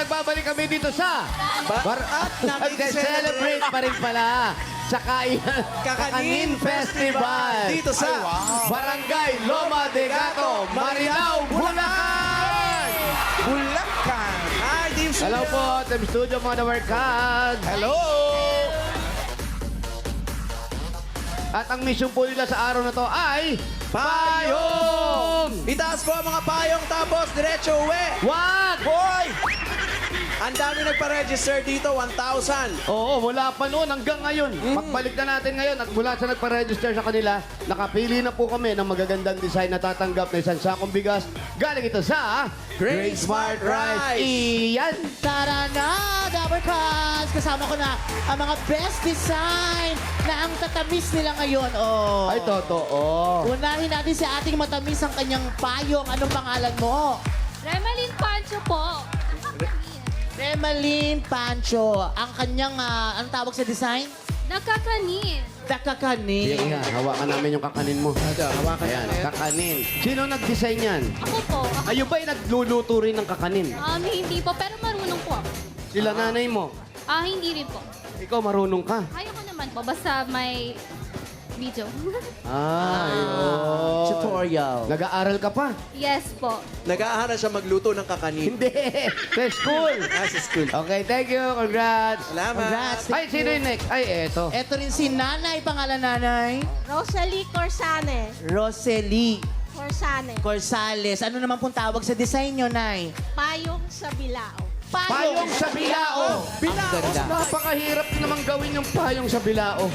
nagbabalik kami dito sa At Nag-celebrate pa rin pala sa Kakanin Festival Dito sa Barangay Loma de Gato, Marilao, Bulacan! Bulacan. Hi, Team Studio. Hello po, Team Studio, mga dawarkad. Hello. At ang mission po nila sa araw na to ay Payong! Itaas po ang mga payong tapos diretso uwi. Wag! Boy! Ang dami nagpa-register dito, 1,000. Oo, mula pa noon hanggang ngayon. Pagbalik na natin ngayon at mula sa nagpa-register sa kanila, nakapili na po kami ng magagandang design na tatanggap na isang sakong bigas. Galing ito sa Great Smart Rice. Iyan! Tara na, Dabarkas! Kasama ko na ang mga best design na ang tatamis nila ngayon. Oh. Ay, totoo. Unahin natin si ating matamis ang kanyang payong. Anong pangalan mo? Remalyn Pancho po. Remaline Pancho. Ang kanyang, anong tawag sa design? Nakakanin. Dakakanin. Yan, hawakan namin yung kakanin mo. Hawakan Ayan, natin. kakanin. Sino nag-design yan? Ako po. Ayun ba yung nagluluto rin ng kakanin? Hindi po, pero marunong po ako. Sila nanay mo. Hindi rin po. Ikaw marunong ka. Kaya ko naman po, basta may video. Ayun. Tutorial. Nag-aaral ka pa? Yes po. Nag-aaral siya magluto ng kakanin. Hindi. Sa school. Sa school. Okay, thank you. Congrats. Salamat. Congrats. Ay, sino yung next? Ay, eto. Ito rin si Nanay. Pangalan Nanay? Rosalie Corsane. Rosely Corsane. Corsales. Ano naman pong tawag sa design nyo, Nay? Payong sa Bilao. Payong sa bilao. Ang ganda. Napakahirap namang gawin yung payong sa bilao.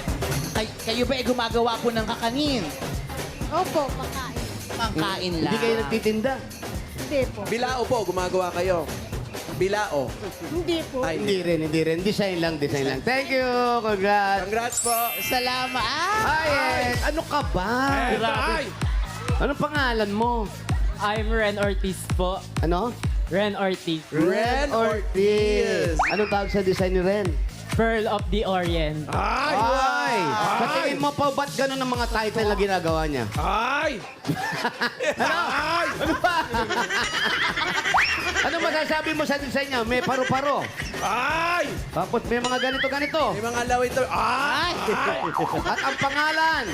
Kayo ba ay gumagawa po ng kakanin? Opo, makain. Pangkain lang. Hindi kayo nagtitinda. Hindi po. Bilao po, gumagawa kayo. Bilao. Hindi po. Ay, Hindi rin. Design lang. Thank you. Congrats. Congrats po. Salamat. Ay, ano ka ba? Grabe. Anong pangalan mo? I'm Ren Ortiz po. Ano? Ren Ortiz. Ren Ortiz. Anong tawag sa design ni Ren? Pearl of the Orient. Ay! Sa tingin mo pa, ba't ganun ang mga title na ginagawa niya? Ay! Ano ba? Ano masasabi mo sa design niya? May paru-paro. Ay! Tapos may mga ganito-ganito. May mga laway ito. Ay! At ang pangalan?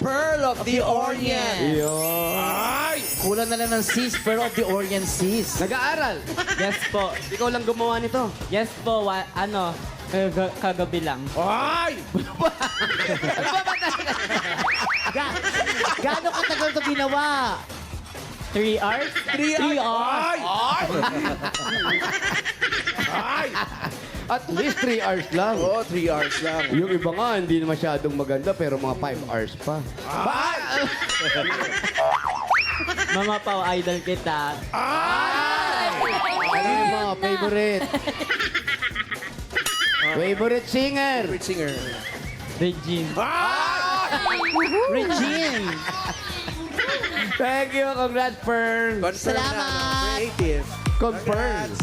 Pearl of the Orient. Yun. Ay! Kulang na lang ng sis, pero of the Orient sis. Nag-aaral. Yes po. Ikaw lang gumawa nito. Yes po. Kagabi lang. Ay! Ano ba ba talaga? Gaano katagal ito ginawa? 3 hours? 3 hours. Ay! Ay! At least 3 hours lang. Oh, 3 hours lang. Yung iba nga, hindi na masyadong maganda, pero mga 5 hours pa. Ay! Mama Pao, idol kita. Ano yung mga favorite? Favorite singer? Favorite singer. Regine. Regine. Thank you. Congrats, Fern. Confirm Salamat. na. Creative. Confirm.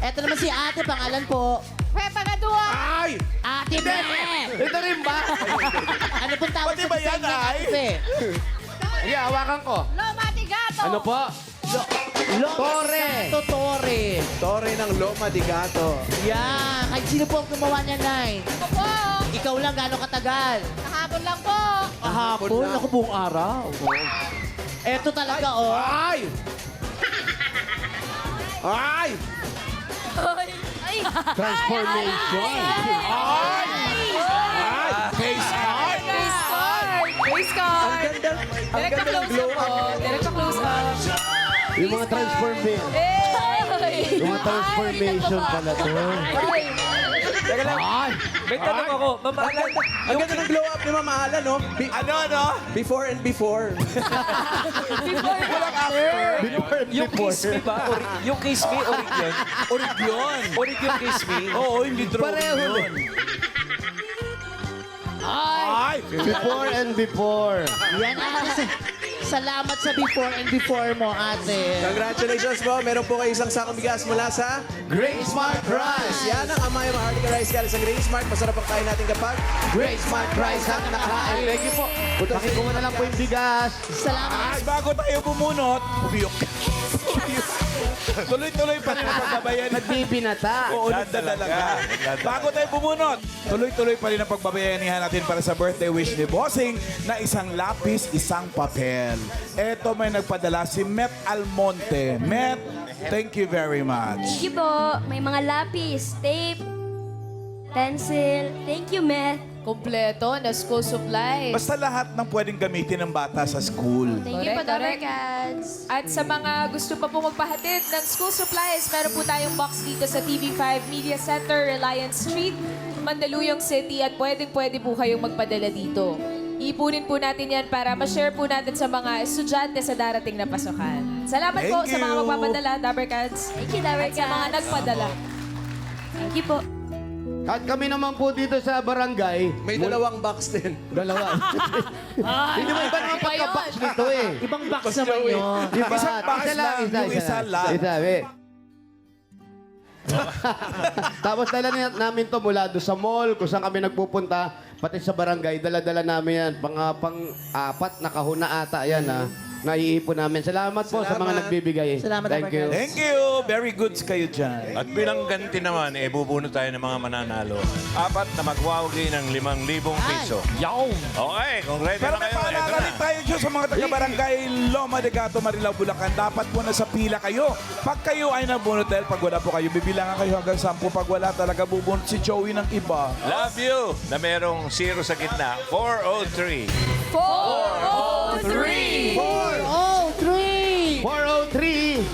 Ito naman si ate, pangalan po. Pepa Gadua. Ay! Ate Be. Ito rin ba? Ano pong tawag sa design niya, ate Be? Sige, hawakan ko. Loma de Gato. Ano po? Torre. Torre. Torre ng Loma de Gato. Yan. Kahit sino po ang gumawa niya, Nay? Ako po. Ikaw lang, gaano katagal? Kahapon lang po. Kahapon. lang. Ako buong araw. Eto talaga, oh. Ay! Ay! Ay! Transformation. Ay! Face art! Face card! Face card! Ang ganda ng glow up. Diretso close up. Yung mga transformation. Yung mga transformation pala to. Teka lang. Ay! May tanong ako. Mamahalan. Ang ganda ng glow up ni Mama Alan, no? Ano? Before and before. Walang after. Before and Yung before. Kiss Me ba? Yung Kiss Me, orig yun? Orig yun. Orig yung Kiss Me? Oo, hindi drawing Pareho yun. Ay! Before and before. Yan, ate. Salamat sa before and before mo, ate. Congratulations po. Meron po kayo isang sakong bigas mula sa Great Smart Rice. Yan ang Amaya Maharlika Rice galing sa Green Smart. Masarap ang kain natin kapag Great Smart Rice ang nakain. Thank you po. Pakikuha na lang po yung bigas. Salamat. Bago tayo bumunot, buyok. Tuloy-tuloy pa rin ang pagbabayan. Nagbibinata. Oo, nagdadalaga. Bago tayo bumunot, tuloy-tuloy pa rin ang pagbabayanihan natin para sa birthday wish ni Bossing na isang lapis, isang papel. Eto may nagpadala si Met Almonte. Met, thank you very much. Thank you po. May mga lapis, tape, pencil. Thank you, Meth. Kompleto na school supplies. Basta lahat ng pwedeng gamitin ng bata sa school. Thank you po, Correct, Dabber correct. Cats. At sa mga gusto pa po magpahatid ng school supplies, meron po tayong box dito sa TV5 Media Center, Reliance Street, Mandaluyong City at pwedeng-pwede po kayong magpadala dito. Ipunin po natin yan para ma-share po natin sa mga estudyante sa darating na pasukan. Salamat po Thank sa mga you. magpapadala, Dabber Cats. Thank you, Dabber At sa mga Cats. nagpadala. Thank you po. At kami naman po dito sa barangay. May dalawang box din. Dalawa. Hindi mo iba naman pagka-box nito eh. Ibang box naman yun. Diba? Isang box lang, yung isa lang. Isa, Tapos dala namin to mula doon sa mall, kung saan kami nagpupunta, pati sa barangay, dala-dala namin yan. Pang-apat na kahuna ata yan ha. Naiipon namin. Salamat po sa mga nagbibigay. Salamat, Thank you. Dabber Thank you. Very good kayo dyan. At bilang ganti naman, bubunot tayo ng mga mananalo. 4 na magwawagi ng 5,000 piso. Yaw! Okay, kung ready Pero na may kayo, eto paalala na. rin tayo dyan sa mga taga-barangay Loma de Gato, Marilao, Bulacan. Dapat po nasa pila kayo. Pag kayo ay nabunot dahil pag wala po kayo, bibilangan kayo hanggang 10. Pag wala talaga bubunot si Joey ng iba. Love you na merong 0 sa gitna. 403. 403! 403! 403!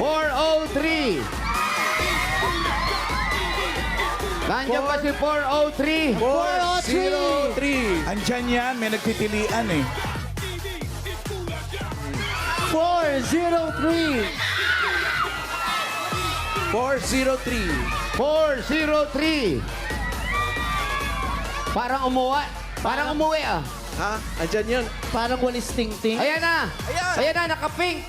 403! Nandiyan ba si 403? 403! Andyan yan, may nagpipilian eh. 403! 403. 403! Parang umuwi. Parang umuwi ah. Ha? Andyan yun. Parang walis ting-ting. Ayan na! Ayan. Ayan na, naka-pink!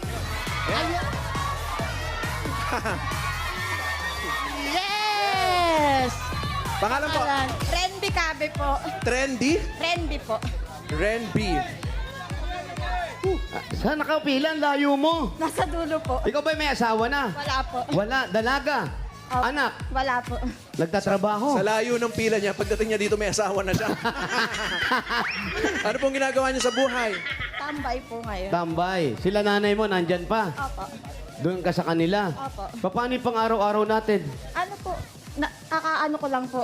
Yes! Pangalan po? Trendy Cabe po. Trendy? Trendy po. Renby. Saan nakapila? Ang layo mo. Nasa dulo po. Ikaw ba may asawa na? Wala po. Wala. Dalaga. Anak. Wala po. Nagtatrabaho. Sa layo ng pila niya, pagdating niya dito may asawa na siya. Ano pong ginagawa niya sa buhay? Tambay po ngayon. Tambay. Sila nanay mo, nandyan pa. Opo. Doon ka sa kanila. Opo. Paano yung pang-araw-araw natin? Ano po? Kakaano ko lang po.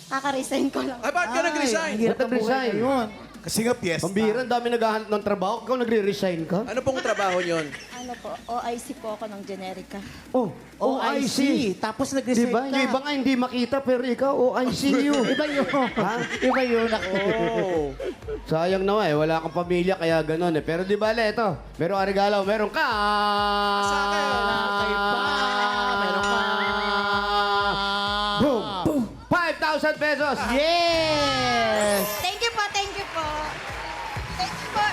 Kaka-resign ko lang. Ay, bakit ka nag-resign? Ang hirap ng buhay Nag-resign. ngayon. Kasi nga piyesta. Ang bihira, ang dami naghahanap ng trabaho. Ikaw nagre-resign ka? Ano pong trabaho niyon? Ano po? OIC po ako ng Generika. Oh, OIC. Tapos nag-resign Diba? ka. Yung iba nga hindi makita, pero ikaw, OICU. Iba yun. Ha? Iba yun. Oh. Sayang naman eh, wala kang pamilya kaya gano'n eh. Pero di ba, ito, meron ka regalo, meron ka! Sa akin. Kayo pa. Meron ka. Boom! Boom! 5,000 pesos! Yes! Thank you po, thank you po. Thank you po.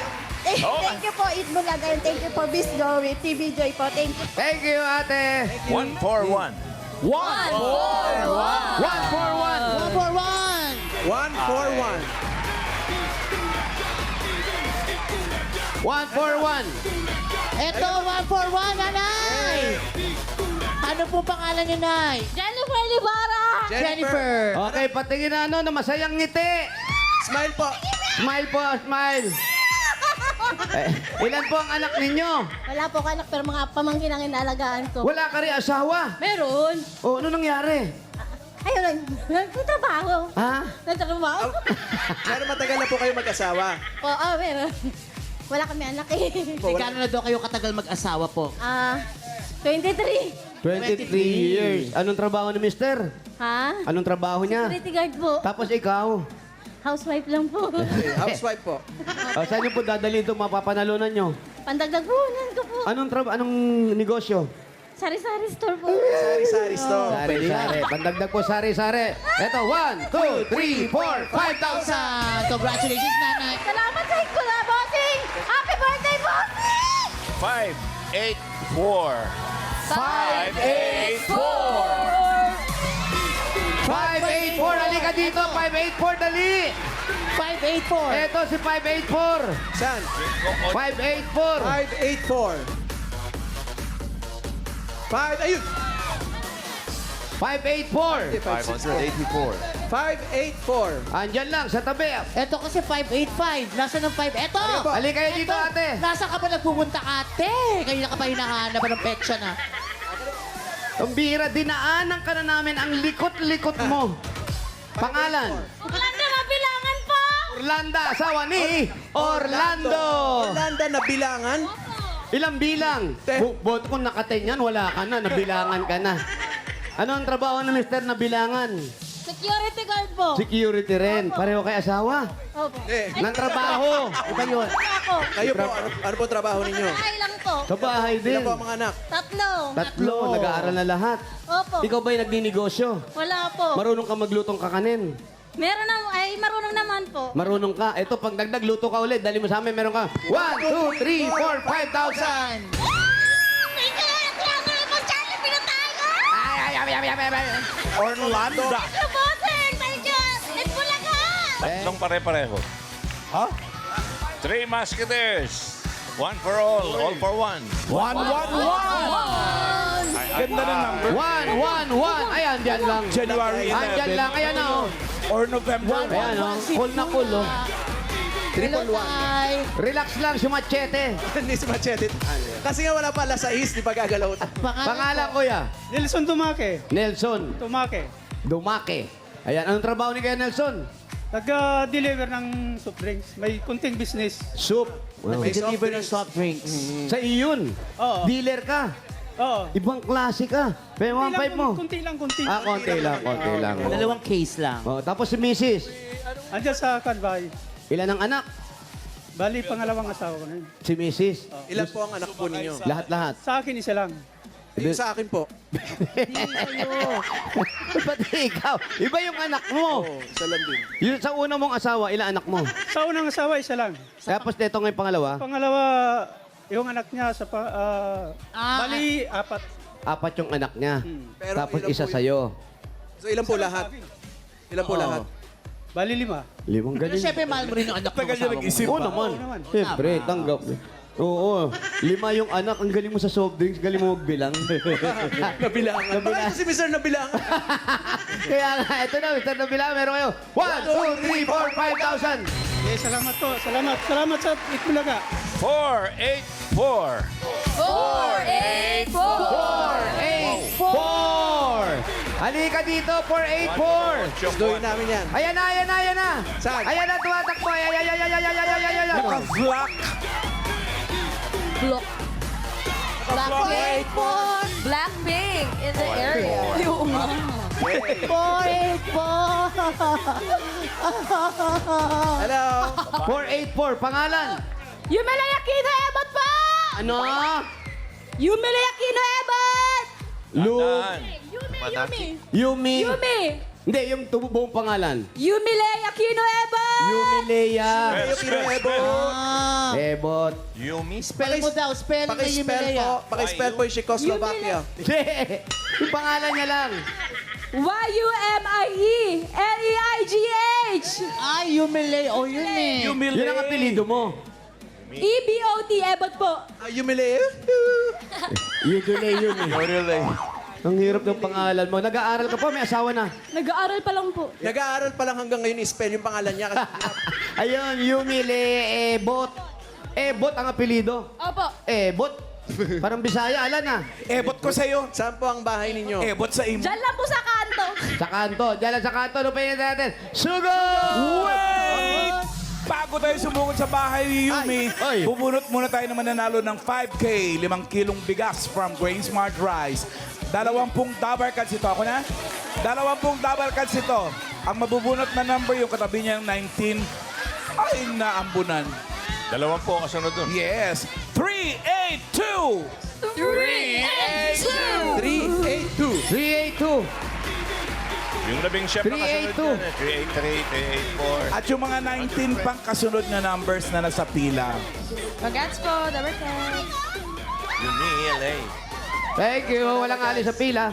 Thank you po, Eat Bulaga, and thank you po, Miss Joey, TV Joy po. Thank you. Thank you, ate! 141. 141! 141! 141. 141! Ito, 141, nanay! Ano po pangalan niyo, nay? Jennifer Libara! Jennifer. Okay, patingin na na masayang ngiti. Smile po. Smile po, smile. Ilan po ang anak ninyo? Wala po anak, pero mga pamangkin ang inalagaan ko. Wala ka rin asawa. Meron. O, ano nangyari? Ayun, nagtatrabaho. Ha? Nagtatrabaho. Pero matagal na po kayo mag-asawa. Oo, meron. Wala kami anak eh. Gano'n na daw kayo katagal mag-asawa po? 23. 23 years. Anong trabaho ni mister? Ha? Anong trabaho niya? Security guard po. Tapos ikaw? Housewife lang po. Okay, housewife po. Saan niyo po dadalhin itong mapapanalunan niyo? Pandagdag po, ko po. Anong negosyo? Sari-sari store po. Sari-sari store. Sari-sari. Pandagdag po sari-sari. Ito, 1, 2, 3, 4, 5,000. Congratulations, nanay. Salamat sa higit na, bossing! Happy birthday, bossing! 584. 584. 584, halika dito. 584, dali. 584. Ito si 584. Saan? 584. 584. Ayun! 584. 584. 584. Andyan lang, sa tabi. Eto kasi 585. Nasaan ang 5? Eto! Halika kayo dito, Eto. ate. Nasaan ka ba nagpupunta, ate? Kanina ka pa hinahanap ng petsa na. Ang bira, dinaanan ka na namin ang likot-likot mo. Pangalan? Orlando, mabilangan po! Orlando, asawa ni Orlando. Orlando na bilangan. Ilang bilang? Buot kung nakatenyan, wala ka na, nabilangan ka na. Ano ang trabaho ng Mr. Nabilangan? Security guard po. Security rin. Pareho kay asawa. Opo. Nang trabaho. Iba yun. Ako. Kayo po, ano po trabaho ninyo? Bahay lang po. Sa bahay din. Ilan po ang mga anak? Tatlo. Tatlo, nag-aaral na lahat. Opo. Ikaw ba'y nagninegosyo? Wala po. Marunong ka maglutong kakanin. Marunong naman po. Marunong ka. Ito, pag nagluto ka ulit, dali mo sa amin, meron ka 1, 2, 3, 4, 5,000. Orlando. Tatlong pare-pareho. Ha? 3 Musketeers. One for all for one. 111. Ganda ng number. 1, 1, 1. Ayan, dyan lang. January 11. Andyan lang. Ayan o. Or November 1. Ayan o. Cool na cool o. Hello, Tay. Relax lang si Machete. Hindi si Machete. Kasi nga wala pa alas 6, di pa gagalaw. Pangalan, kuya? Nelson Dumaque. Nelson Dumaque. Dumake. Ayan, anong trabaho ni kaya Nelson? Nag-deliver ng soft drinks. May kunting business. Soup. May soft Deliver ng drinks. soft drinks. Sa iyon. Oo. Dealer ka. Oo. Ibang klase ka. Pero 1.5 mo. Kunti lang, kunti. Ah, konti lang, konti lang. Dalawang case lang. Oh, tapos si Mrs. Andiyan sa Kanbay. Ilan ang anak? Bali, pangalawang asawa ko na yun. Si Mrs. Ilan po ang anak po ninyo? Lahat-lahat. Sa akin, isa lang. Yung sa akin po. Pati ikaw. Iba yung anak mo. Oo, isa lang din. Yung sa una mong asawa, ilang anak mo? Sa unang asawa, isa lang. Tapos dito ngayon pangalawa, Pangalawa, yung anak niya sa bali, 4. 4 yung anak niya. Pero Tapos ilan isa po yun? sa'yo. So ilan po lahat? Ilan po Oo. lahat? Bali, 5. 5 Pero galing. syempre, mahal mo rin yung anak mo. Tagal niya kasama mo. nag-isip. Oo naman. naman. Siyempre, tanggap. Oo. 5 yung anak. Ang galing mo sa soft drinks. Galing mo magbilang. Nabilangan. Bakit si Mr. Nabilangan? Kaya nga, ito na, Mr. Nabila, meron kayo. 1, 2, 3, 4, 5,000. Okay, salamat po. Salamat. Salamat sa Itbulaga. 484. 484. Halika dito, 484. Gustuhin namin yan. Ayan na, ayan na, ayan na. Saan? Ayan na, tumatakbo. Ayan, ayan, ayan, ayan, ayan, ayan, ayan, ayan. Naka-vlog. Blackpink in the area. 484. Hello? 484, pangalan. Yumeli Aquino Ebot po! Ano? Yumeli Aquino Ebot! Tandaan. Yumi. Yumi! Hindi, yung buong pangalan. Yumeli Aquino Ebot! Yumi Lea. Kayo, Pino Ebo. Ebot. Yumi. Spell mo daw. Spell mo yung Paki-spell po. Yumelea. Paki-spell po yung Czechoslovakia. Hindi. Yung pangalan niya lang. Yumie-Leigh! Ay, Yumelea. O, yun eh. Yun ang apelido mo. EBOT Ebot po! Yumili. Yudule yun eh. Ang hirap ng pangalan mo. Nag-aaral ka pa, may asawa na. Nag-aaral pa lang po. Nag-aaral pa lang hanggang ngayon i-spell yung pangalan niya. Kasi Ayun, Yumile Ebot. Ebot ang apelido. Opo. Ebot. Parang Bisaya, ala na. Ebot ko sa'yo. saan po ang bahay ninyo? Ebot sa imo. Diyan lang po sa kanto. Sa kanto. Diyan lang sa kanto. Lupayin natin. Sugod! Wait! Bago tayo sumugod sa bahay ni Yumi, Ay. bubunot muna tayo na mananalo ng 5K, 5 kilong bigas from Grain Smart Rice. 20 double cards ito. Ako na? 20 double cards ito. Ang mabubunot na number, yung katabi niyang 19, ay naambunan. 2 ang kasunod dun. Yes. 382! 382. 382. Yung 17 na kasunod 382. dyan. 383, 384. At yung mga 19 pang kasunod na numbers na nasa pila. Congrats po, Dabber Cats. Yumi, LA. Thank you. Walang alis sa pila.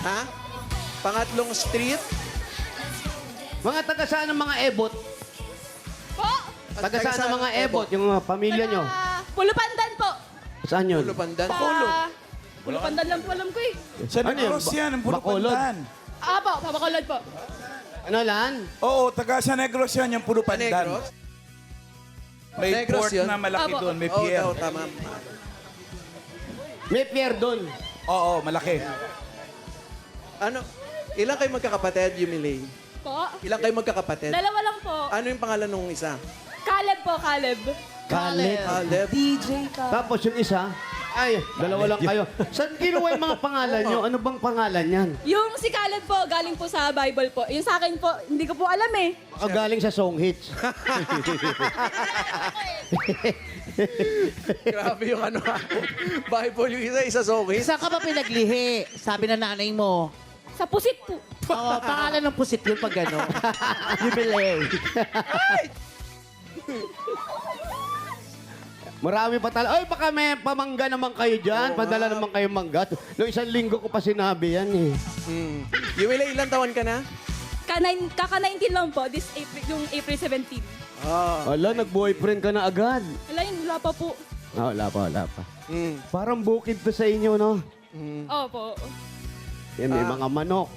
Ha? Pangatlong street? Mga taga saan ang mga ebot? Po! Taga saan ang mga ebot? Yung pamilya nyo? Pulupandan po. Saan yun? Pulo Pandan. Wala pandan lang po alam ko eh. Sa Ano yun? Negros yan, ang puno Bacolod? pandan. Po, papakulad po. Ano, Lan? Oo, taga sa Negros yan, yung puno pandan. Negros? May Negros port yun? na malaki Apo. doon, may Oo, pier. daw, tama. May pier doon. Oo, malaki. Ano? Ilan kayo magkakapatid, Yumilay? Po? Ilan kayo magkakapatid? Dalawa lang po. Ano yung pangalan nung isa? Caleb po, Caleb. Caleb. Caleb. DJ ka. Tapos yung isa, ay, dalawa lang kayo. Saan kinuha yung mga pangalan nyo? Ano bang pangalan yan? Yung si Caleb po, galing po sa Bible po. Yung sa akin po, hindi ko po alam eh. Baka galing sa song hits. Grabe yung ano. Bible yung isa songit. Saan ka ba pinaglihi? Sabi na nanay mo. Sa pusit po. Oo, pangalan ng pusit yun pag gano'n. Jubilay. Marami pa talaga. Ay, baka may pamangga naman kayo dyan. Padala naman kayo mangga. Noong 1 linggo ko pa sinabi yan eh. Yumilay, ilan taon ka na? Kaka-19 lang po, this April, yung April 17. Ala, nag-boyfriend ka na agad. Wala yun, wala pa po. Ah, wala pa, wala pa. Mm. Parang bukid to sa inyo, no? Opo. Yan, may mga manok.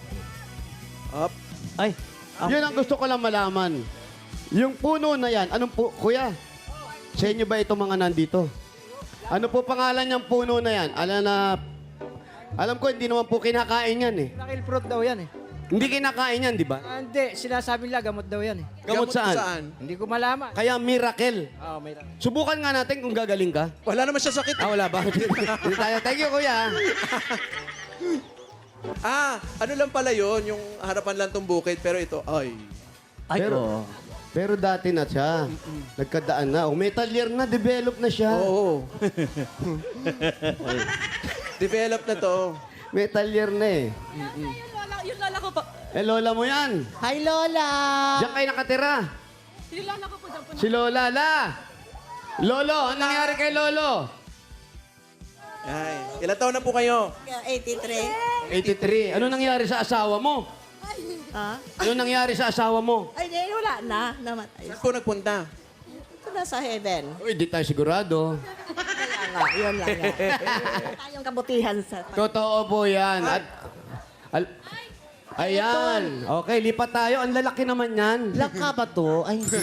Up. Ay, Yun ang gusto ko lang malaman. Yung puno na yan, anong kuya? Sa inyo ba itong mga nandito? Ano po pangalan niyang puno na yan? Alam ko, hindi naman po kinakain yan eh. Nakil fruit daw yan eh. Hindi kinakain yan, di ba? Hindi, sinasabi nila gamot daw yan eh. Gamot saan? Hindi ko malaman. Kaya miracle. Oo, may Subukan nga natin kung gagaling ka. Wala naman siya sakit. Ah, wala ba? Hindi tayo. Thank you, kuya. Ano lang pala yun, yung harapan lang tong bukid, pero ito, ay. Pero, pero dati na siya. Nagkadaan na. Metal year na, develop na siya. Oo. Develop na to. Metal year na eh. Yung lola ko po. Eh, lola mo yan. hi Lola! Diyan kayo nakatira. Yung lola ko po dyan po. Si Lola, la. Lolo, ano nangyari kay Lolo? Ay, ilan taon na po kayo? 83. Ano nangyari sa asawa mo? Ano nangyari sa asawa mo? Ay, di, wala na. Namatay. Saan po nagpunta? Ito na sa heaven. Uy, di tayo sigurado. Kaya nga, yun lang nga. Tayong kabutihan sa... Totoo po yan. At, ayan. Okay, lipat tayo. Ang lalaki naman yan. Langka ba to? Ay, hindi.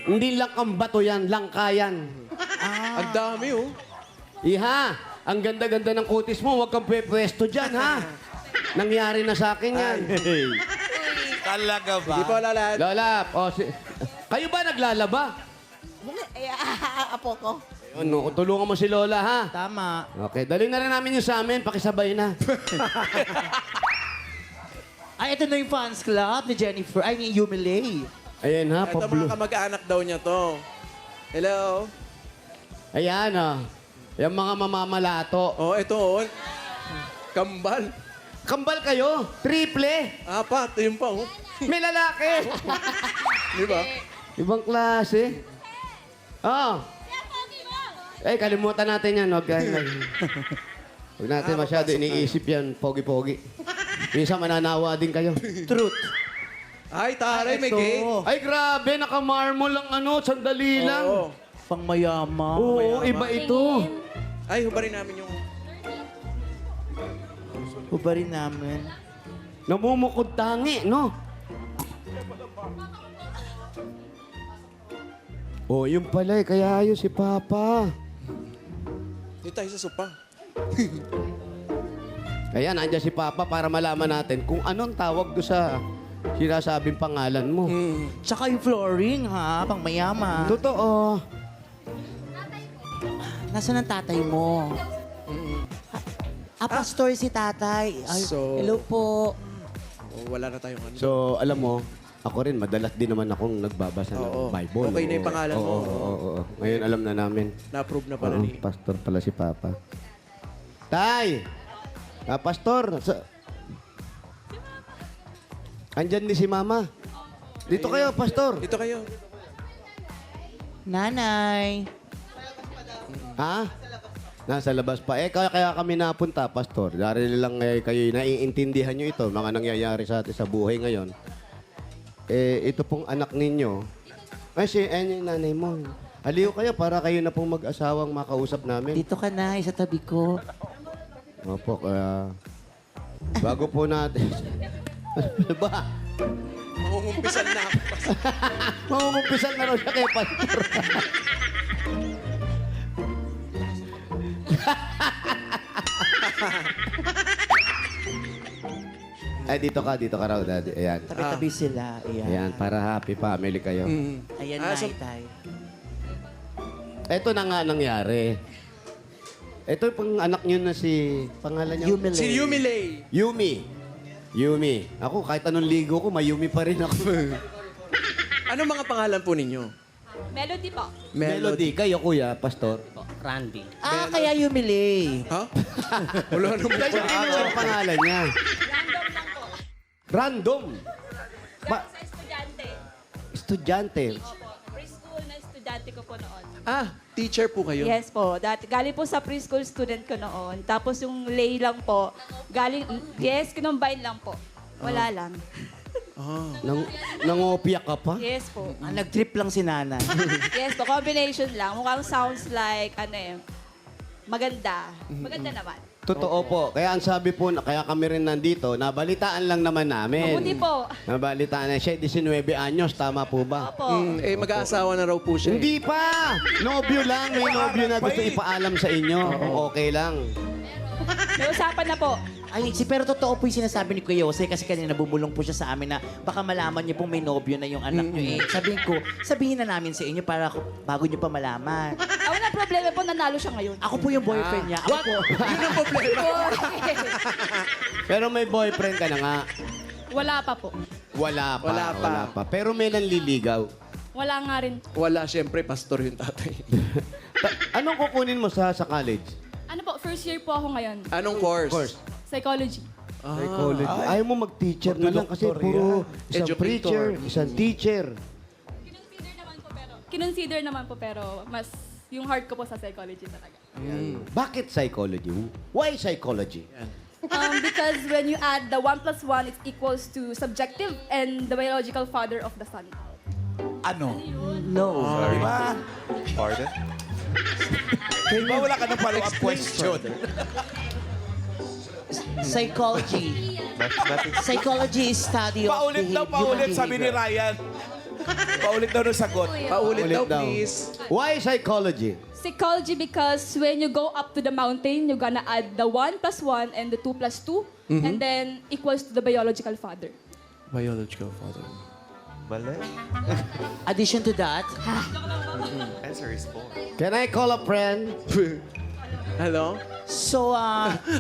Hindi lang ang bato yan, langka yan. Ang dami, oh. Iha, ang ganda-ganda ng kutis mo. Huwag kang pwesto dyan, ha? Nangyari na sa akin yan. Talaga ba? Hindi po lalat. Lola, kayo ba naglalaba? Eh, apo ko. Ano, tulungan mo si Lola, ha? Tama. Okay, dali na rin namin yung sa amin. Pakisabay na. Ay, ito na yung fans club ni Jennifer. Ay, ni Yumilay. Ayan, ha? Ito Pablo. mga kamag-anak daw niya to. Hello? Ayan, ha? Yung mga mamamalato. Oh, ito, oh. Kambal. Kambal kayo? Triple? 4, yun pa, oh. May lalaki. Di ba? Ibang klase. Oh. Eh, kalimutan natin yan. Huwag natin masyado iniisip yan. Pogi-pogi. Minsan mananawa din kayo. Truth. Ay, taray, may Ito. cake. Ay, grabe. Naka-marmol lang sandali lang. Oo. Pang mayama. Oo, iba ito. Ay, hubarin namin yung... Hubarin namin. Namumukod tangi, no? Oh, yung pala eh. Kaya ayos si Papa. Dito tayo sa sopa. Kaya nandiyan si Papa para malaman natin kung anong tawag do sa sinasabing pangalan mo. Tsaka yung flooring, ha? Pang mayama. Totoo. Nasaan ang tatay mo? Pastor si tatay. Ay, So- hello po. Oh, wala na tayong ano. So, alam mo, ako rin, madalas din naman akong nagbabasa Oo. ng Bible. Okay na yung pangalan mo. Oo. Ngayon, alam na namin. Na-approve na pala Oo, ni... pastor pala si Papa. Tay! Pastor! Andyan din si Mama. Dito kayo, Pastor. Dito kayo. Nanay. Ha? Nasa labas pa. Eh, kaya kami napunta, Pastor. Dahil lang kayo naiintindihan nyo ito, mga nangyayari sa atin sa buhay ngayon. Eh, ito pong anak ninyo. Ay, yung nanay mo. Haliw kayo para kayo na pong mag-asawang makausap namin. Dito ka na, sa tabi ko. Opo, kaya... Bago po natin... Ano ba? Mangungumpisan na ako. Mangungumpisan na raw siya kay Pastor. Ay, dito ka raw, Daddy. Ayan. Tabi-tabi sila. Ayan. Ayan, para happy family kayo. Ayan Ah, na, so- Itay. Ito na nga nangyari. Ito yung pang anak niyo na si... Pangalan niya? Yumile. Si Yumilay. Yumi. Ako, kahit anong ligo ko, mayumi pa rin ako. Anong mga pangalan po ninyo? Melody po. Melody. Kayo, kuya, pastor. Randy. Ah, kaya Yumile. Ha? Wala naman po. Ano ang pangalan niya? Random lang po. Random. Sa estudyante. Estudyante. Opo. Preschool na estudyante ko po noon. Ah, teacher po kayo? Yes po. Galing po sa preschool student ko noon. Tapos yung lay lang po, kinumbine lang po. Wala lang. Nangopia ka pa? Yes po. Ah, nag-trip lang si Nana. Yes po, combination lang. Mukhang sounds like, maganda. Maganda naman. Totoo po. Kaya ang sabi po, kaya kami rin nandito, nabalitaan lang naman namin. Mabuti po. Nabalitaan na siya, 19 anyos, tama po ba? Opo. Mag-aasawa na raw po siya. Hindi pa! Nobyo lang, may nobyo na gusto ipaalam sa inyo. Kung okay lang. May usapan na po. Ay, pero totoo po yung sinasabi ni Kuya Jose kasi kanina bumulong po siya sa amin na baka malaman niyo pong may nobyo na yung anak niyo. Sabihin ko, sabihin na namin sa inyo para bago niyo pa malaman. Wala problema po, nanalo siya ngayon. Ako po yung boyfriend niya. Ako po. Yun ang problema. Pero may boyfriend ka na nga. Wala pa po. Wala pa. Wala pa. Pero may nanliligaw. Wala nga rin. Wala, syempre, pastor yung tatay. Anong kukunin mo sa college? Ano po, first year po ako ngayon. Anong course? Course. Psychology. Psychology. Ayaw mo mag-teacher na lang kasi Magdodoktor puro isang Educator. preacher, isang teacher. Kinonsider naman po pero mas yung heart ko po sa psychology talaga. Bakit psychology? Why psychology? Because when you add the 1 plus 1, it equals to subjective and the biological father of the son. Ano? No. Di ba? Pardon? Di ba wala ka ng follow-up question? Psychology. Psychology is study of Paulit daw, paulit, sabi ni Ryan. Paulit daw ng sagot. Paulit Ulit daw, daw. please. Why psychology? Psychology because when you go up to the mountain, you're gonna add the 1 plus 1 and the 2 plus 2, and then equals to the biological father. Biological father. Addition to that, Can I call a friend? Hello? so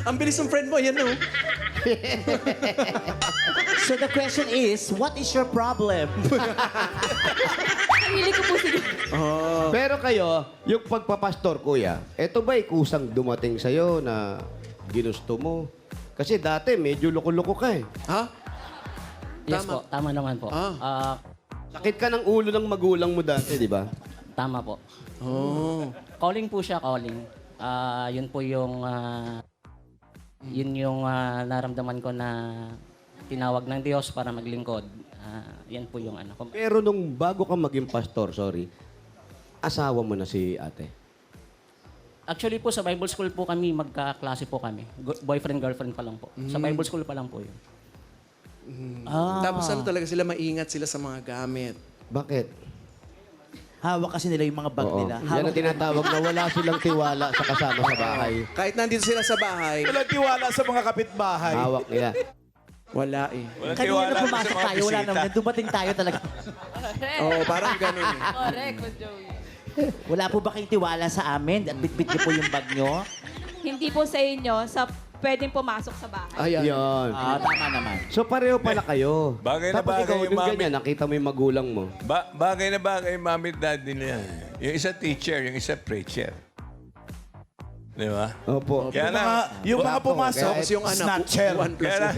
Ang bilis ng friend mo, yan no? so the question is, what is your problem? Sarili ko po siguro. Pero kayo, yung pagpapastor, kuya, eto ba'y kusang dumating sa'yo na ginusto mo? Kasi dati medyo loko-loko ka eh. Ha? Yes Tama. po, tama naman po. Sakit ka ng ulo ng magulang mo dati, di ba? Tama po. Oh. Calling po siya, calling. Yun po yung naramdaman ko na tinawag ng Diyos para maglingkod. Yan po yung ano ko. Pero nung bago ka maging pastor, asawa mo na si ate. Actually po, sa Bible school po kami, magkaklase po kami. Boyfriend, girlfriend pa lang po. Sa Bible school pa lang po yun. Tapos ano talaga sila, maingat sila sa mga gamit. Bakit? Hawak kasi nila yung mga bag nila. Yan ang tinatawag na wala silang tiwala sa kasama sa bahay. Kahit nandito sila sa bahay, Walang tiwala sa mga kapitbahay. Hawak nila. wala eh. Walang Kanina tiwala na sa pumasok mga tayo, wala bisita. naman. Dumating tayo talaga. Oo, parang ganun eh. Correct, Joey. Wala po ba kayong tiwala sa amin? At bitbit niyo po yung bag nyo? Hindi po sa inyo, sa pwedeng pumasok sa bahay. Ayan. Yan. Tama naman. So pareho pala kayo. Bagay na Tapos bagay ikaw yung din mami. ganyan, nakita mo yung magulang mo. Bagay na bagay yung mami at daddy nila. Yung isa teacher, yung isa preacher. Di ba? Opo. Kaya lang, Yung mga pumasok, Tapos yung anak, snatcher. 1 plus kaya lang,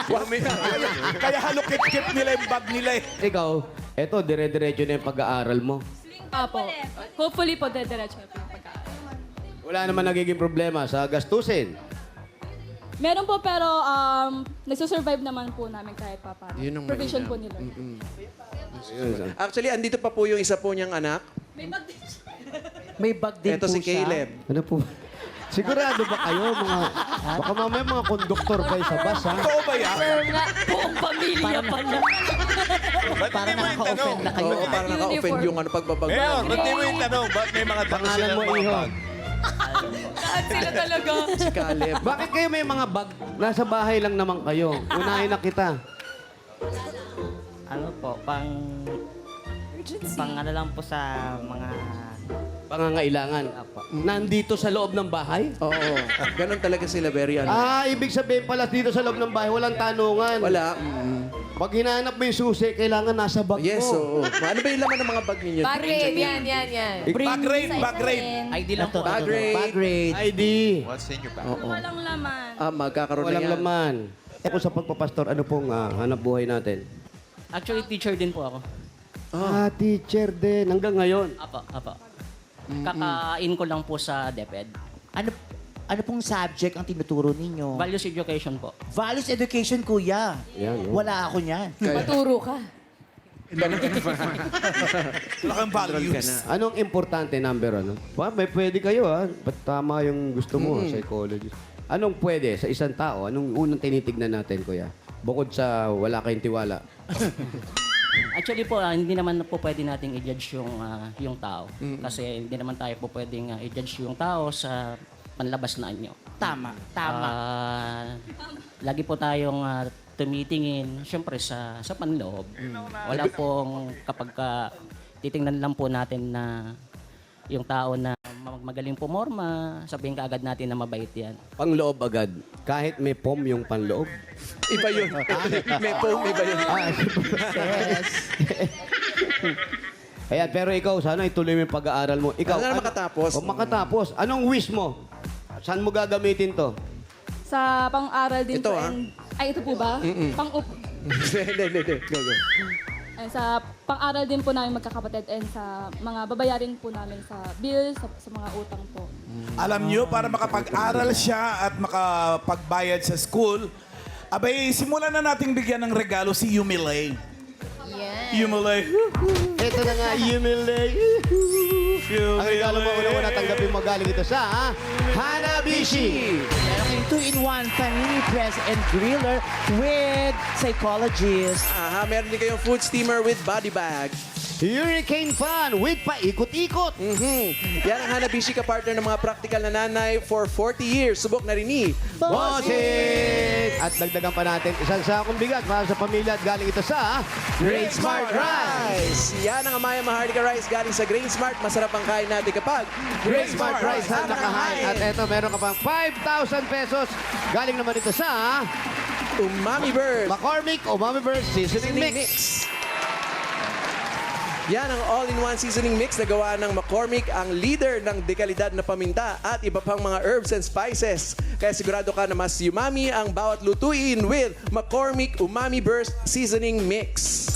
1. Kaya halukit-kit nila yung bag nila eh. Ikaw, eto, dire-diretso na yung pag-aaral mo. Apo. Hopefully po, dediretso po yung pag-aaral. Wala naman nagiging problema sa gastusin. Meron po pero nagsusurvive naman po namin kahit pa paano. Yun ang Provision mahirap. po nila. Actually, andito pa po yung isa po niyang anak. May bag din Ito po si siya. Caleb. Ano po? Sigurado ba kayo? Baka mamaya mga konduktor kayo sa bus, ha? Totoo ba yan? Buong pamilya pala. Para nakaka-offend na kayo. Oo, parang naka-offend yung pagbabag. Ngayon, ba't di mo yung tanong? Ba't may mga dala Pangalan silang mo, mga Iho. bag? Saan sila talaga? Si Caleb. Bakit kayo may mga bag? Nasa bahay lang naman kayo. Unahin na kita. Ano po, pang ano lang po sa mga Pangangailangan. Nandito sa loob ng bahay? Oo, ganun talaga sila, very ano. Ibig sabihin pala dito sa loob ng bahay, walang tanungan. Wala. Pag hinahanap mo yung susi, kailangan nasa bag Yes, mo. oo. Ano ba yung laman ng mga bag ninyo? Bagay, yan. Bag raid, bag raid. ID lang po. Bag raid. Bag raid. ID. Oo. Walang laman. Magkakaroon na Walang yan. laman. Kung sa pagpapastor, ano pong hanap buhay natin? Actually, teacher din po ako. Teacher din. Hanggang ngayon. Apo. Kakain ko lang po sa DepEd. Ano pong subject ang tinuturo ninyo? Values education po. Values education, kuya. Yan, no? Wala ako niyan. Maturo ka. Lakang values. Anong importante number, ano? May pwede kayo, ha? Ba't tama yung gusto mo, psychologist? Anong pwede sa isang tao? Anong unang tinitignan natin, kuya? Bukod sa wala kayong tiwala. Actually po, hindi naman po pwede nating i-judge yung tao. Kasi hindi naman tayo po pwedeng i-judge yung tao sa panlabas na anyo. Tama. Lagi po tayong tumitingin, syempre sa panloob. Wala pong kapag titingnan lang po natin na yung tao na magaling pumorma, sabihin ka agad natin na mabait yan. Pangloob agad. Kahit may pom yung panloob. Iba yun. May phone, iba yun. Ayan, pero ikaw, sana ituloy mo yung pag-aaral mo. Ikaw, Sana makatapos. makatapos. Anong wish mo? Saan mo gagamitin to? Sa pang-aral din Ito, po. ah. Ay, ito po ba? Hindi. Go. Sa pang-aral din po namin magkakapatid and sa mga babayarin po namin sa bills, sa mga utang po. Alam nyo, para makapag-aral siya at makapagbayad sa school, abay, simulan na nating bigyan ng regalo si Yumilay. Yumilay. Ito na nga, Yumilay. Ang regalo mo, una-una tanggapin mo galing ito sa Hanabishi. Meron kayong 2-in-1 panini press and griller with psychologist. Meron din kayong food steamer with body bag. Hurricane fan with paikot-ikot. Yan ang Hanabishi ka-partner ng mga practical na nanay for 40 years. Subok na rin ni Bossing! At dagdagan pa natin isang sakong bigat para sa pamilya at galing ito sa Great Smart Rice. Yan ang Amaya Maharlika Rice galing sa Grain Smart. Masarap ang kain natin kapag Great Smart Rice na nakahain. At eto, meron ka pang 5,000 pesos. Galing naman ito sa Umami Bird. McCormick Umami Burst Seasoning Mix. Yan ang all-in-one seasoning mix na gawa ng McCormick, ang leader ng dekalidad na paminta at iba pang mga herbs and spices. Kaya sigurado ka na mas umami ang bawat lutuin with McCormick Umami Burst Seasoning Mix.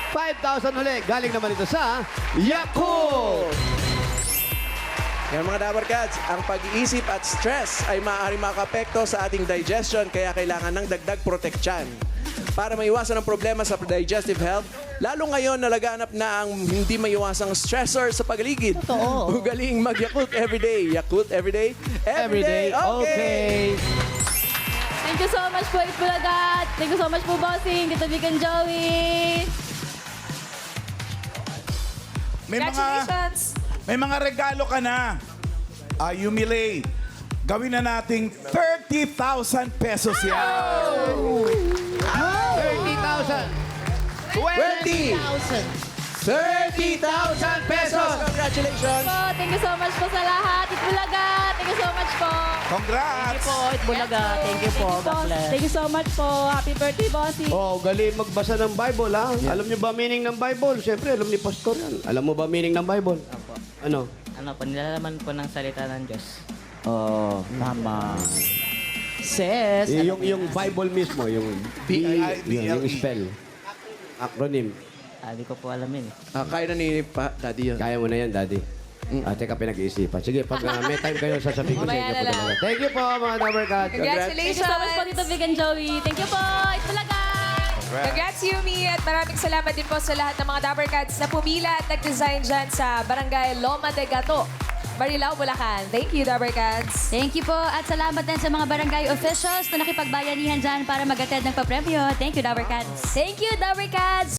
5,000 ulit. Galing naman ito sa Yakult. Yan mga Dabarkads, ang pag-iisip at stress ay maaaring makapekto sa ating digestion kaya kailangan ng dagdag proteksyon. Para maiwasan ang problema sa digestive health, lalo ngayon na laganap na ang hindi maiwasang stressor sa paligid. Totoo. Ugaling mag-Yakult everyday. Yakult everyday, everyday, okay. Thank you so much po, Itbulagat. Thank you so much po, Bossing. Tito Vic and Joey. Congratulations! May mga regalo ka na. Yumilay. Gawin na nating 30,000 pesos yan. 30,000. 20,000 pesos! Congratulations! Po, thank you so much po sa lahat. Itbulagat. Thank you so much po. Congrats! Po, Itbulaga. Thank you po. God bless. Thank you so much po. Happy birthday, Bossing. Oh, galing magbasa ng Bible, ha? Alam niyo ba meaning ng Bible? Siyempre, alam ni Pastor yan. Alam mo ba meaning ng Bible? Apo. Ano? Ano po, nilalaman po ng salita ng Diyos. Oh, tama. Says, Yung Bible mismo, yung B-I-B-L-E. yung spell. Acronym. Hindi ko po alamin. Kaya na ni Daddy yun. Kaya mo na yan, Daddy. Teka, pinag-iisipan. Sige, pag may time kayo, sasabihin ko sa inyo Mamaya po na lang. talaga. Thank you po, mga Dabarkat. Thank you so much po, Congratulations! Tito Vic and Joey. Thank you po. Itbulagat. Congrats, Yumi! At maraming salamat din po sa lahat ng mga Dapper Cats na pumila at nag-design dyan sa Barangay Loma de Gato, Marilao, Bulacan. Thank you, Dapper Cats! Thank you po at salamat din sa mga barangay officials na nakipagbayanihan dyan para mag-attend ng papremyo. Thank you, Dabber Cats. Thank you, Dabber Cats!